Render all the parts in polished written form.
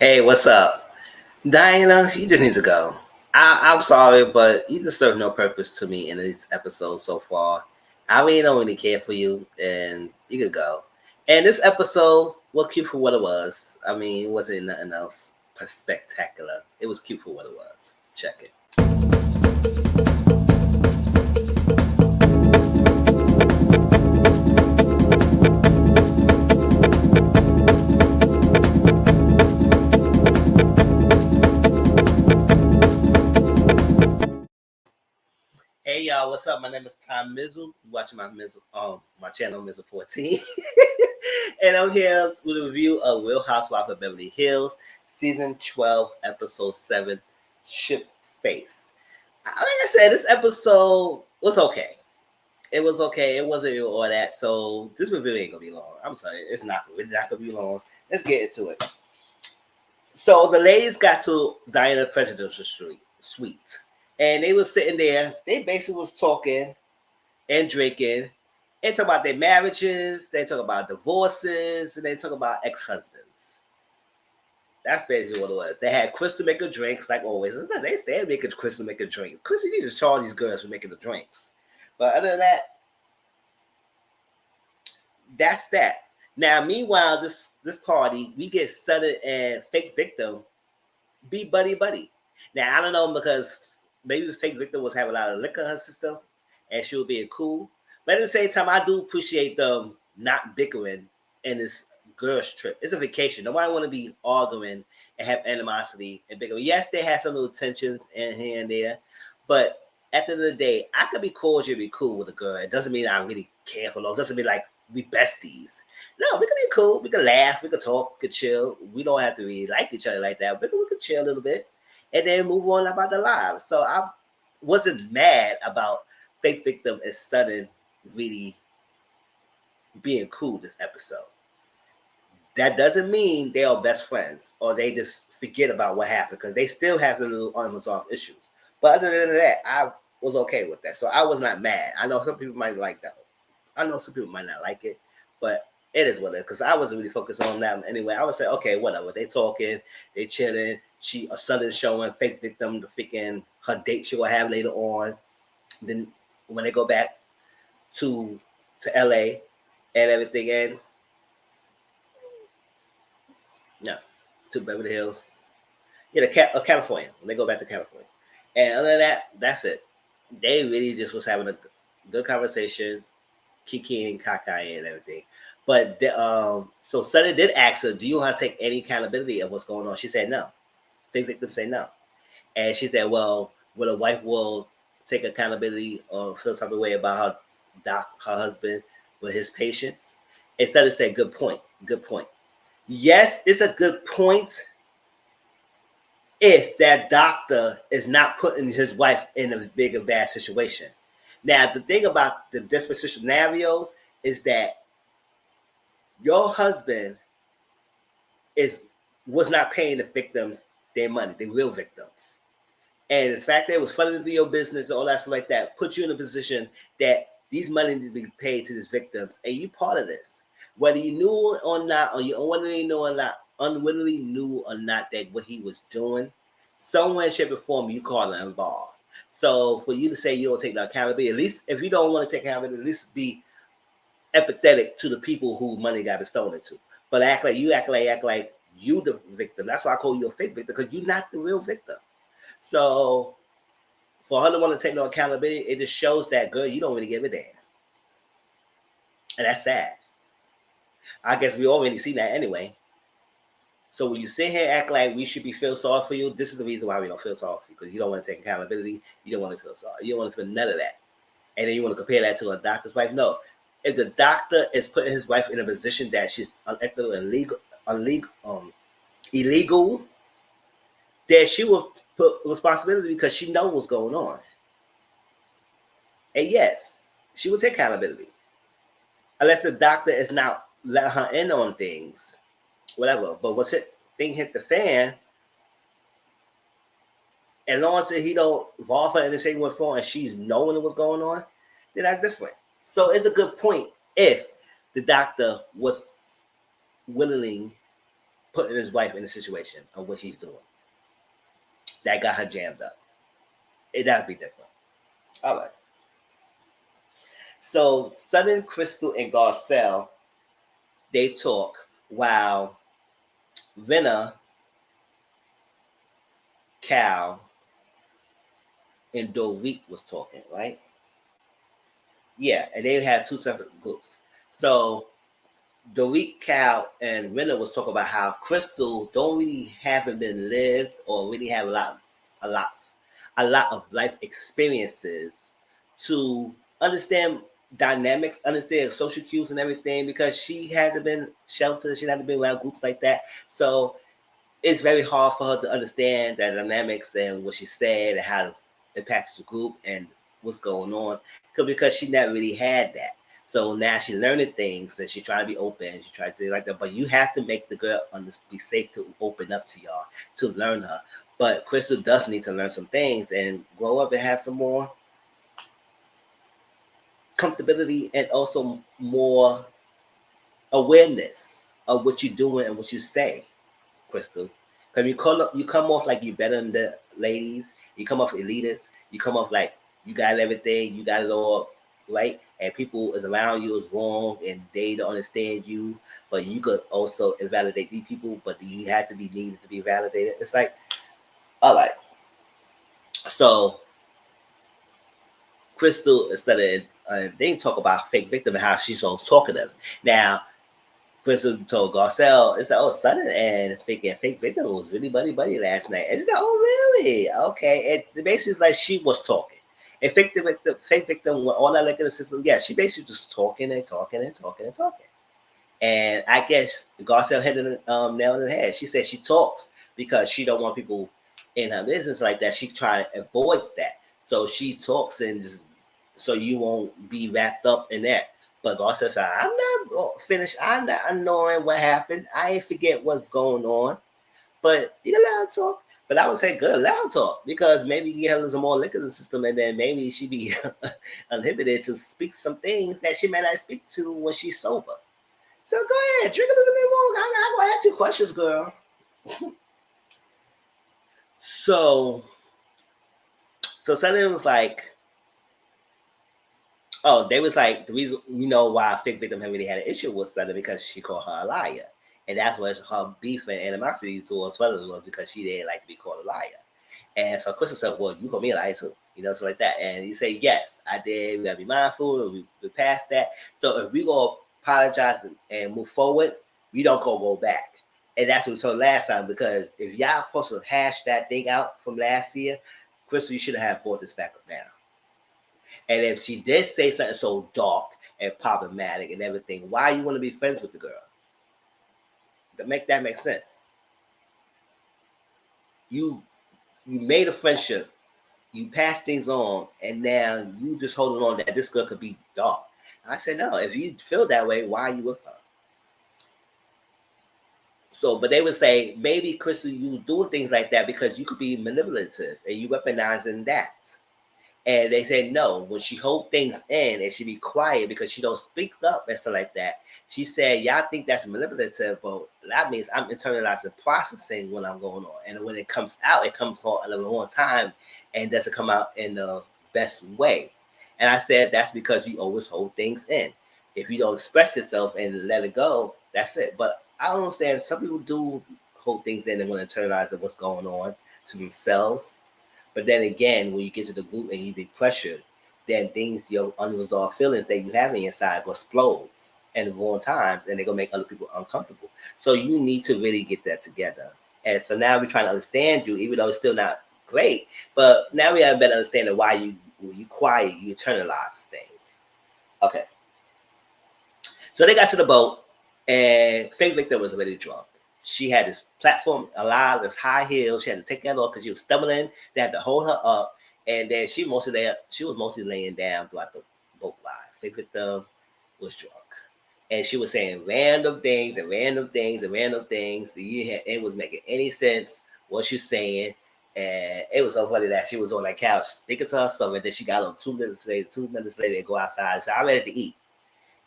Hey, what's up? Diana, you just need to go. I'm sorry, but you just serve no purpose to me in this episode so far. I really don't really care for you, and you could go. And this episode was cute for what it was. I mean, it wasn't nothing else spectacular. It was cute for what it was. Check it. Hey y'all, what's up? My name is Tom Mizzle. You watching my channel Mizzle 14. And I'm here with a review of Real Housewives of Beverly Hills, season 12, episode 7, Ship Face. Like I said, this episode was okay. It was okay. It wasn't even all that. So this review ain't gonna be long. I'm sorry, it's not really not gonna be long. Let's get into it. So the ladies got to Diana Presidential Suite. And they was sitting there. They basically was talking and drinking and talk about their marriages. They talk about divorces and they talk about ex-husbands. That's basically what it was. They had Crystal making drinks like always. It's not, they making Crystal making drinks. Crystal needs to charge these girls for making the drinks. But other than that, that's that. Now, meanwhile, this party, we get Sudden and Fake Victim be buddy. Now I don't know because maybe the Fake Victim was having a lot of liquor in her system and she was being cool. But at the same time, I do appreciate them not bickering in this girls' trip. It's a vacation. Nobody want to be arguing and have animosity and bickering. Yes, they had some little tensions in here and there, but at the end of the day, I could be cordial, be cool with a girl. It doesn't mean I'm really careful. It doesn't mean like we besties. No, we can be cool. We can laugh. We can talk. We can chill. We don't have to really like each other like that. But we can chill a little bit and then move on about the lives. So I wasn't mad about Fake Victim and Sudden really being cool this episode. That doesn't mean they are best friends or they just forget about what happened because they still have some little unresolved issues. But other than that, I was okay with that. So I was not mad. I know some people might like that. I know some people might not like it, but it is what it is. Because I wasn't really focused on that anyway. I would say, okay, whatever. They talking, they chilling. She a Southern showing Fake Victim the freaking her date she will have later on. Then when they go back to LA and everything, and no, to Beverly Hills. Yeah, California. When they go back to California, and other than that, that's it. They really just was having a good conversations, kiki and kakai and everything. But so Sunny did ask her, "Do you want to take any accountability of what's going on?" She said no. Fake Victim say no, and she said, "Well, will a wife will take accountability or feel type of way about her husband with his patients?" And Sunny said, "Good point. Good point. Yes, it's a good point." If that doctor is not putting his wife in a big and bad situation. Now, the thing about the different scenarios is that your husband is was not paying the victims their money, the real victims. And the fact that it was funded into your business, all that stuff like that, puts you in a position that these money needs to be paid to these victims, and you part of this. Whether you knew or not, or you unwittingly knew or not that what he was doing, somewhere, shape, or form, you caught him involved. So for you to say you don't take the accountability, at least if you don't want to take accountability, at least be empathetic to the people who money got stolen to. But act like you the victim. That's why I call you a fake victim because you're not the real victim. So for her to want to take no accountability, it just shows that girl, you don't really give a damn. And that's sad. I guess we already seen that anyway. So when you sit here and act like we should be feel sorry for you, this is the reason why we don't feel sorry for you, because you don't want to take accountability, you don't want to feel sorry, you don't want to feel none of that. And then you want to compare that to a doctor's wife. No. If the doctor is putting his wife in a position that she's unethical and illegal, then she will put responsibility because she knows what's going on. And yes, she will take accountability. Unless the doctor is not letting her in on things, whatever. But once thing hit the fan, as long as he don't involve her in the same way for and she's knowing what's going on, then that's different. So it's a good point if the doctor was willing putting his wife in a situation of what she's doing. That got her jammed up. It does be different. All right. So Southern Crystal and Garcelle, they talk while Venna, Cal, and Dorit was talking, right? Yeah, and they had two separate groups. So Dorit, Cal, and Renner was talking about how Crystal don't really haven't been lived or really have a lot, a lot of life experiences to understand dynamics, understand social cues and everything because she hasn't been sheltered, she hasn't been around groups like that. So it's very hard for her to understand the dynamics and what she said and how it impacts the group and what's going on because she never really had that. So now she's learning things and she's trying to be open. She tried to do like that, but you have to make the girl be safe to open up to y'all to learn her. But Crystal does need to learn some things and grow up and have some more comfortability and also more awareness of what you're doing and what you say. Crystal. Because you come off like you better than the ladies. You come off elitist. You come off like you got everything. You got it all right. And people is around you is wrong and they don't understand you. But you could also invalidate these people. But you had to be needed to be validated. It's like, all right. So Crystal instead of they talk about fake victim and how she's so talkative. Now Crystal told Garcelle, it's like, oh, Sudden and fake victim was really buddy last night. And she's like, oh, really? Okay. And the basis is like she was talking. And fake victim, with all that like in the system, yeah, she basically just talking and talking and talking and talking. And I guess Garcelle hit it nail in the head. She said she talks because she don't want people in her business like that. She try to avoid that. So she talks and just so you won't be wrapped up in that. But Garcelle said, I'm not finished. I'm not knowing what happened. I ain't forget what's going on. But you can let her talk. But I would say good, let her talk because maybe you get her some more liquor in the system and then maybe she be inhibited to speak some things that she may not speak to when she's sober. So go ahead, drink a little bit more. I'm gonna ask you questions, girl. So, so something was like, oh, they was like the reason why fake victim had really had an issue with Sutter because she called her a liar, and that's what her beef and animosity towards Sutter was because she didn't like to be called a liar. And so Crystal said, "Well, you call me a liar too," so like that. And he said, "Yes, I did. We gotta be mindful. We passed that. So if we go apologize and move forward, we don't go back." And that's what we told last time because if y'all supposed to hash that thing out from last year, Crystal, you should have brought this back up now. And if she did say something so dark and problematic and everything, why you want to be friends with the girl? That make sense. You made a friendship, you passed things on, and now you just holding on that this girl could be dark. I said no. If you feel that way, why are you with her? So, but they would say maybe Crystal, you doing things like that because you could be manipulative and you weaponizing that. And they said no. When she hold things in and she be quiet because she don't speak up and stuff like that. She said, "Y'all think that's manipulative, but that means I'm internalizing processing when I'm going on. And when it comes out, it comes on at a long time and doesn't come out in the best way." And I said, "That's because you always hold things in. If you don't express yourself and let it go, that's it." But I don't understand. Some people do hold things in and want to internalize what's going on to themselves, but then again, when you get to the group and you be pressured, then things, your unresolved feelings that you have in inside will explode at the wrong times and they're gonna make other people uncomfortable. So you need to really get that together. And so now we're trying to understand you, even though it's still not great, but now we have a better understanding why when you quiet, you internalize things. Okay. So they got to the boat and Faith Victor was already drunk. She had this platform, a lot of this high heels. She had to take that off because she was stumbling. They had to hold her up. And then she was mostly laying down throughout the boat ride. Faith Victor was drunk. And she was saying random things and random things and random things. It was making any sense what she's saying. And it was so funny that she was on that couch speaking to herself. And then she got up 2 minutes later. 2 minutes later, they go outside and say, "I'm ready to eat."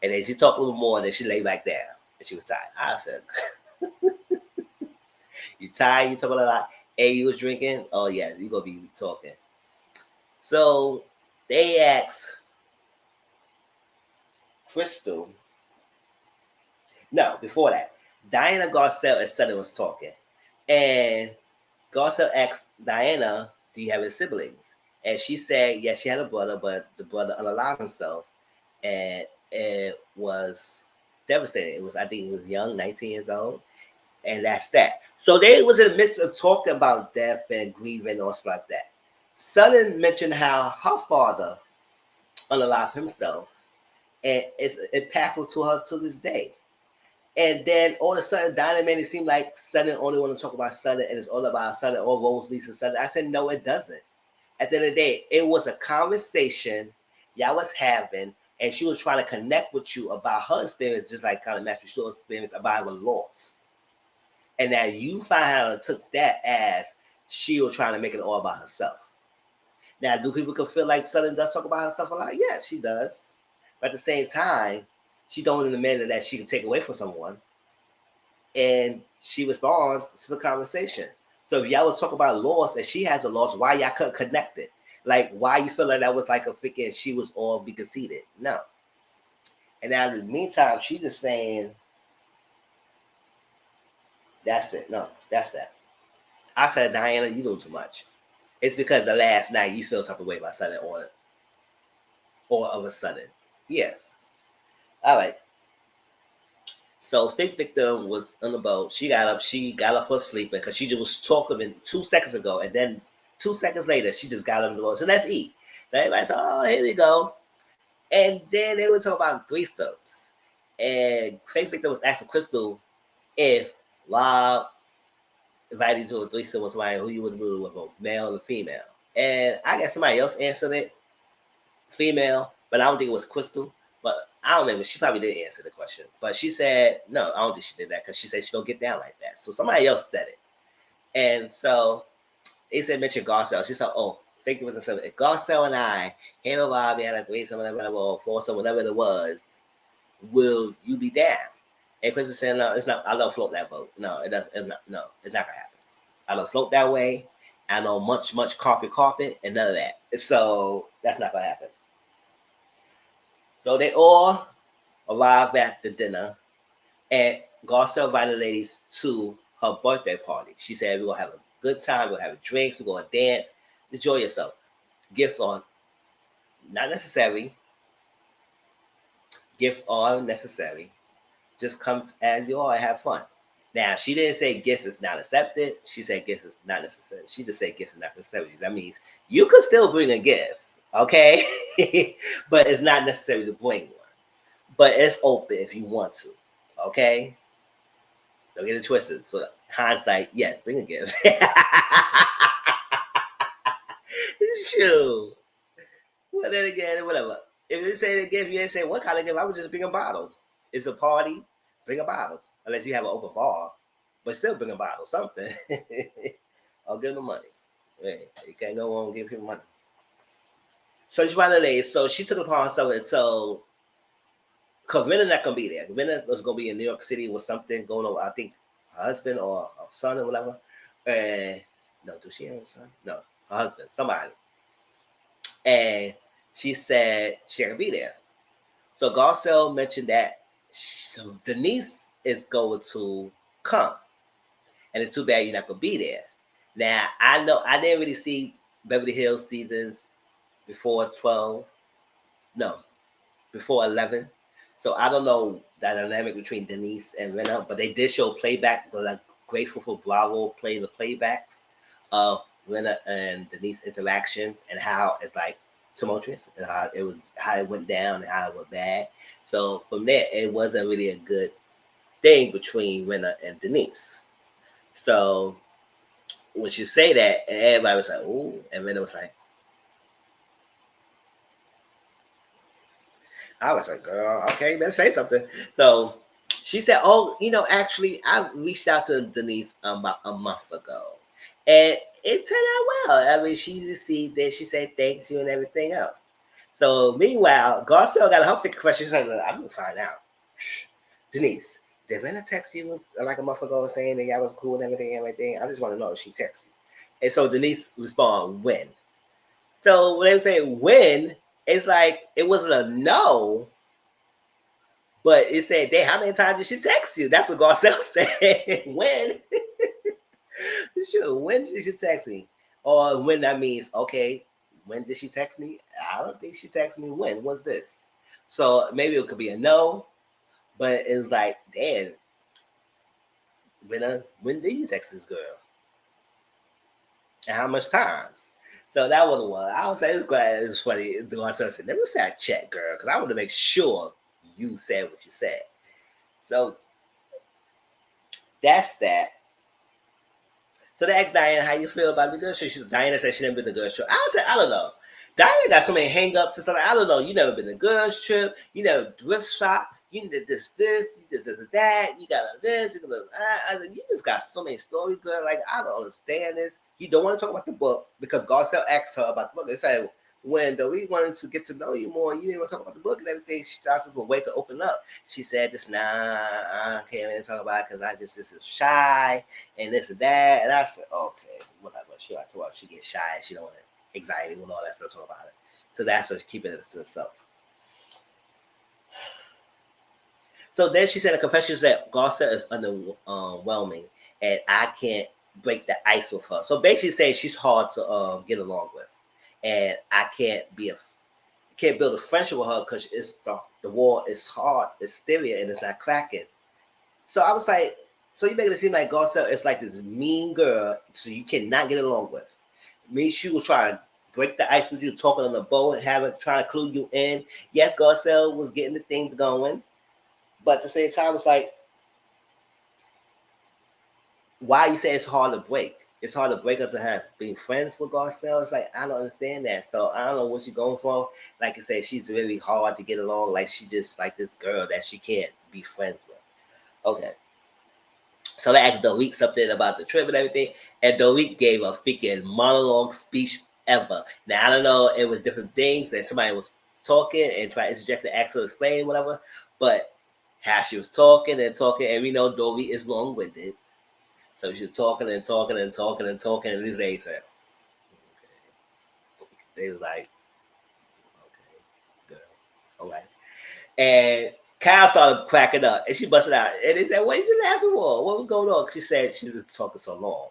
And then she talked a little more, and then she lay back down, and she was tired. I said, You tired? You talking a lot? Hey, you was drinking? Oh yes, you gonna be talking. So they asked Crystal. No, before that, Diana Garcelle and Sutton was talking, and Garcelle asked Diana, "Do you have any siblings?" And she said, "Yes, she had a brother, but the brother unalived himself, and it was devastating. It was, I think, he was young, 19 years old, and that's that." So they was in the midst of talking about death and grieving or stuff like that. Sutton mentioned how her father unalived himself, and it's impactful to her to this day. And then all of a sudden, Diana made it seem like Sutton only want to talk about Sutton, and it's all about Sutton, all Rose Lisa Sutton. I said, no, it doesn't. At the end of the day, it was a conversation y'all was having, and she was trying to connect with you about her experience, just like kind of Matthew Short's experience about her loss. And now you find out took that as she was trying to make it all about herself. Now, do people can feel like Sutton does talk about herself a lot? Yeah, she does. But at the same time, she don't in the manner that she can take away from someone. And she responds to the conversation. So if y'all was talking about loss and she has a loss, why y'all couldn't connect it? Like, why you feel like that was like a freaking she was all be conceited? No. And now in the meantime, she's just saying, that's it. No, that's that. I said, Diana, you do too much. It's because the last night you feel something way about something on it. Or of a sudden. Yeah. All right. So Fake Victim was on the boat. She got up. She got up for sleeping because she just was talking 2 seconds ago, and then 2 seconds later, she just got up in the boat. So let's eat. So everybody said, "Oh, here we go." And then they were talking about threesomes, and Fake Victim was asking Crystal if Rob invited you to a threesome with somebody who you would do with, both male and female. And I guess somebody else answered it, female, but I don't think it was Crystal. But I don't remember. She probably did answer the question. But she said, no, I don't think she did that because she said she don't get down like that. So somebody else said it. And so they said mention Garcelle. She said, oh, fake it with the if Garcelle and I came over, Bobby had a threesome, whatever, or foursome, whatever it was, will you be down? And Crystal said, no, it's not. I don't float that boat. No, it doesn't. It's not, no, it's not gonna happen. I don't float that way. I know much carpet, and none of that. So that's not gonna happen. So they all arrived at the dinner, and Garcelle invited the ladies to her birthday party. She said, we're going to have a good time. We're going to have drinks. We're going to dance. Enjoy yourself. Gifts are not necessary. Gifts are necessary. Just come as you are and have fun. Now, she didn't say gifts is not accepted. She said gifts is not necessary. She just said gifts is not necessary. That means you could still bring a gift, okay? But it's not necessary to bring one. But it's open if you want to, okay? Don't get it twisted. So hindsight, yes, bring a gift. Shoot. Well, then again, whatever. If they say the gift, you ain't say what kind of gift. I would just bring a bottle. It's a party. Bring a bottle, unless you have an open bar. But still, bring a bottle, something. I'll give them money. Hey, you can't go on giving people money. So she found lady. So she took it upon herself and told, because Rena not gonna be there. Rena was gonna be in New York City with something going on. I think her husband or her son or whatever. And no, does she have a son? No, her husband, somebody. And she said she ain't gonna be there. So Garcelle mentioned that Denise is going to come, and it's too bad you're not gonna be there. Now I know I didn't really see Beverly Hills seasons before 12. No, before 11. So I don't know the dynamic between Denise and Rena, but they did show playback, like Grateful for Bravo playing the playbacks of Rena and Denise interaction and how it's like tumultuous and how it went down and how it went bad. So from there, it wasn't really a good thing between Rena and Denise. So when she say that, and everybody was like, "Ooh," and Rena was like, I was like, girl, okay, you better say something. So she said, oh, actually, I reached out to Denise about a month ago. And it turned out well. I mean, she received it. She said thank you and everything else. So meanwhile, Garcelle got her question. She's like, I'm going to find out. Denise, did Rena text you like a month ago saying that y'all was cool and everything? I just want to know if she texted you. And so Denise respond, when? So when they say when, it's like it wasn't a no, but it said, "Damn, how many times did she text you?" That's what Garcelle said. When? Sure. When did she text me? Or when that means, okay, when did she text me? I don't think she texted me. When was this? So maybe it could be a no, but it's like, damn, when did you text this girl? And how much times? So that was one. I would say it's glad it's funny. Garcelle said, never say I check, girl, because I want to make sure you said what you said. So that's that. So they asked Diana how you feel about the girls trip. Diana said she never been to the girls trip. I said, I don't know. Diana got so many hang-ups and stuff. I don't know. You never been to the girls trip. You never thrift shop. You did this, you did this, that. You got this. You got that. I said, you just got so many stories, girl. Like, I don't understand this. You don't want to talk about the book because Garcelle asked her about the book. They said, when we wanted to get to know you more, you didn't want to talk about the book and everything. She started to wait to open up. She said, just nah, I can't really talk about it because I just this is shy and this and that. And I said, okay, whatever. She like to her, she gets shy. She don't want anxiety with all that stuff talk about it. So that's what she keep it to herself. So then she said a confession that Garcelle is underwhelming and I can't break the ice with her. So basically saying she's hard to get along with. And I can't build a friendship with her because it's the wall is hard, it's stereo and it's not cracking. So I was like, so you making it seem like Garcelle is like this mean girl, so you cannot get along with. Me, she will try to break the ice with you, talking on the boat, trying to clue you in. Yes, Garcelle was getting the things going, but at the same time, it's like, why you say it's hard to break? It's hard to break up to have being friends with Garcelle. It's like I don't understand that. So I don't know what she's going for. Like I said, she's really hard to get along. Like she just like this girl that she can't be friends with. Okay. So they asked Dorit something about the trip and everything, and Dorit gave a freaking monologue speech ever. Now I don't know, it was different things that somebody was talking and trying to interject to ask her to explain whatever, but how she was talking and talking, and we know Dorit is long-winded. So she was talking and talking and talking and talking, and this lady said, okay. They was like, okay, good. All right. And Kyle started cracking up and she busted out. And they said, what did you laughing for? What was going on? She said she was talking so long.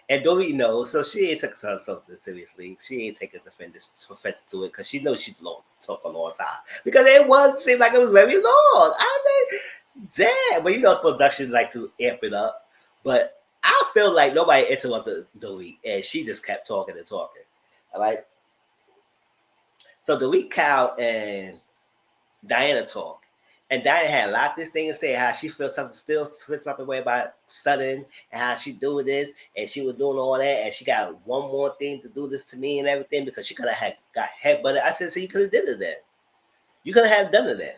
And Dorit knows, so she ain't taking herself seriously. She ain't taking offense to it because she knows she's talk a long time. Because it was seemed like it was very long. I said, damn. But you know, production like to amp it up. But I feel like nobody interrupted Dorit, and she just kept talking and talking. All right. So Dorit, Kyle, and Diana talk. And Diana had a lot of this thing to say how she feels something still feels something way about Sudden and how she doing this and she was doing all that and she got one more thing to do this to me and everything because she could have got headbutted. I said, so you could have did it then. You could have done it then.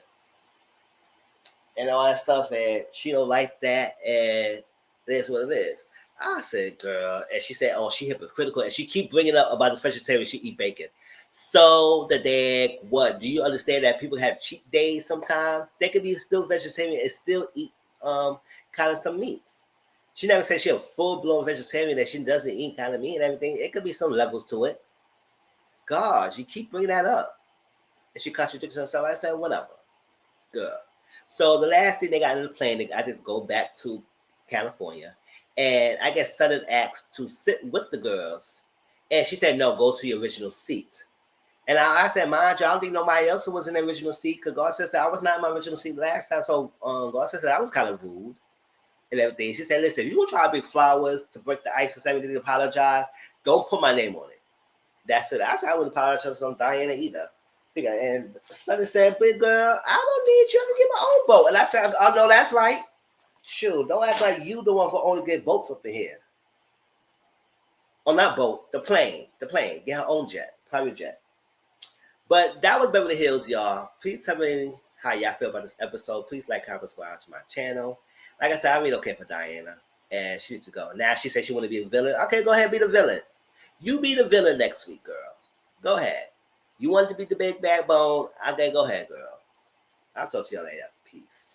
And all that stuff and she don't like that and that's what it is. I said, girl, and she said, oh, she hypocritical and she keep bringing up about the vegetarian she eat bacon. So the day, what? Do you understand that people have cheat days sometimes? They could be still vegetarian and still eat kind of some meats. She never said she a full blown vegetarian that she doesn't eat kind of meat and everything. It could be some levels to it. God, you keep bringing that up. And she contradicts herself. I said, whatever. Good. So the last thing they got in the plane, I just go back to California. And I guess Sudden asked to sit with the girls. And she said, no, go to your original seat. And I said, mind you, I don't think nobody else was in the original seat because God said that I was not in my original seat last time. So God said that I was kind of rude and everything. She said, listen, if you're going to try to bring flowers to break the ice and everything to apologize, don't put my name on it. That's it. I said, I wouldn't apologize on Diana either. And Sonny said, big girl, I don't need you to get my own boat. And I said, oh, no, that's right. Shoot, don't act like you the one who only get boats up in here. Oh, not boat, the plane. Get her own jet, private jet. But that was Beverly Hills, y'all. Please tell me how y'all feel about this episode. Please like, comment, subscribe to my channel. Like I said, I really don't care for Diana. And she needs to go. Now she said she want to be a villain. Okay, go ahead and be the villain. You be the villain next week, girl. Go ahead. You wanted to be the big backbone. Okay, go ahead, girl. I'll talk to y'all later. Peace.